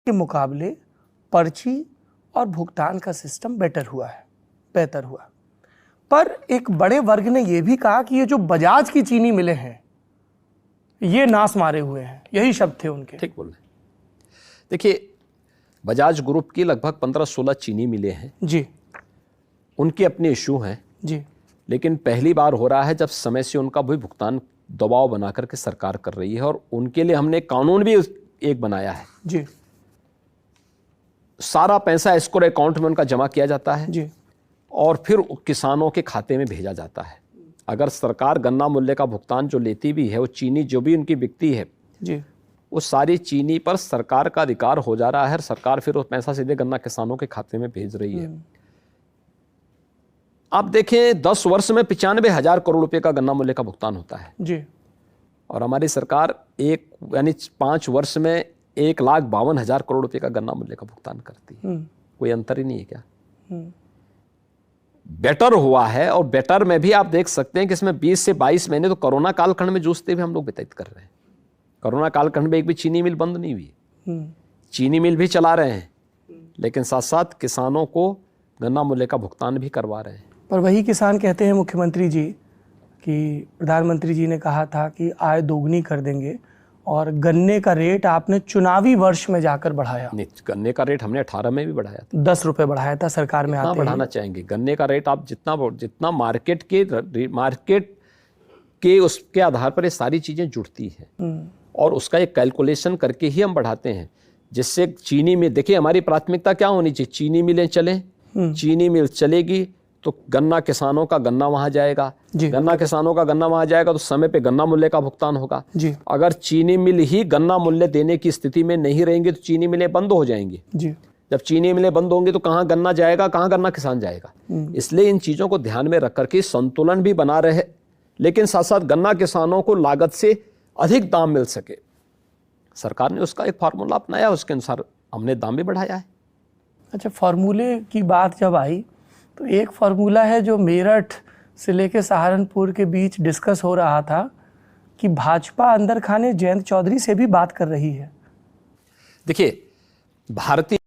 के मुकाबले पर्ची और भुगतान का सिस्टम बेहतर हुआ। पर एक बड़े वर्ग ने यह भी कहा कि ये जो बजाज की चीनी मिलें हैं ये नास मारे हुए हैं, यही शब्द थे उनके। ठीक बोल रहे। देखिए, बजाज ग्रुप की लगभग 15-16 चीनी मिलें हैं जी, उनके अपने इशू हैं जी, लेकिन पहली बार हो रहा है जब समय से उनका भी भुगतान दबाव बना करके सरकार कर रही है, और उनके लिए हमने कानून भी एक बनाया है। जी, सारा पैसा एस्क्रो अकाउंट में उनका जमा किया जाता है जी, और फिर किसानों के खाते में भेजा जाता है। अगर सरकार गन्ना मूल्य का भुगतान जो लेती भी है, वो चीनी जो भी उनकी बिकती है, जी, वो सारी चीनी पर सरकार का अधिकार हो जा रहा है। सरकार फिर वो पैसा सीधे गन्ना किसानों के खाते में भेज रही है। आप देखें, 10 वर्ष में 95,000 करोड़ रुपए का गन्ना मूल्य का भुगतान होता है जी, और हमारी सरकार यानी 5 वर्ष में 1,52,000 करोड़ रुपए का गन्ना मूल्य का भुगतान करती है। कोई अंतर ही नहीं है क्या? बेटर हुआ है, और बेटर में भी आप देख सकते हैं कि इसमें 20 से 22 महीने तो कोरोना कालखंड में जूझते हुए हम लोग व्यतीत कर रहे हैं। कोरोना कालखंड में एक भी चीनी मिल बंद नहीं हुई, चीनी मिल भी चला रहे हैं, लेकिन साथ साथ किसानों को गन्ना मूल्य का भुगतान भी करवा रहे हैं। पर वही किसान कहते हैं मुख्यमंत्री जी कि प्रधानमंत्री जी ने कहा था कि आय दोगुनी कर देंगे, और गन्ने का रेट आपने चुनावी वर्ष में जाकर बढ़ाया। नहीं, गन्ने का रेट हमने 18 में भी बढ़ाया था, 10 रुपए बढ़ाया था सरकार में आते बढ़ाना चाहेंगे। गन्ने का रेट आप जितना मार्केट के उसके आधार पर ये सारी चीजें जुड़ती हैं, और उसका एक कैलकुलेशन करके ही हम बढ़ाते हैं, जिससे चीनी मिल, देखिए हमारी प्राथमिकता क्या होनी चाहिए, चीनी मिलें चलें, चीनी मिल चलेगी तो गन्ना किसानों का गन्ना वहां जाएगा, गन्ना किसानों का गन्ना वहां जाएगा तो समय पे गन्ना मूल्य का भुगतान होगा। अगर चीनी मिल ही गन्ना मूल्य देने की स्थिति में नहीं रहेंगे तो चीनी मिलें बंद हो जाएंगी। जब चीनी मिलें बंद होंगी तो कहाँ गन्ना जाएगा, कहाँ गन्ना किसान जाएगा। इसलिए इन चीजों को ध्यान में रख करके संतुलन भी बना रहे, लेकिन साथ साथ गन्ना किसानों को लागत से अधिक दाम मिल सके। सरकार ने उसका एक फार्मूला अपनाया, उसके अनुसार हमने दाम भी बढ़ाया है। अच्छा, फार्मूले की बात जब आई तो एक फार्मूला है जो मेरठ से लेकर सहारनपुर के बीच डिस्कस हो रहा था कि भाजपा अंदर खाने जयंत चौधरी से भी बात कर रही है। देखिए, भारतीय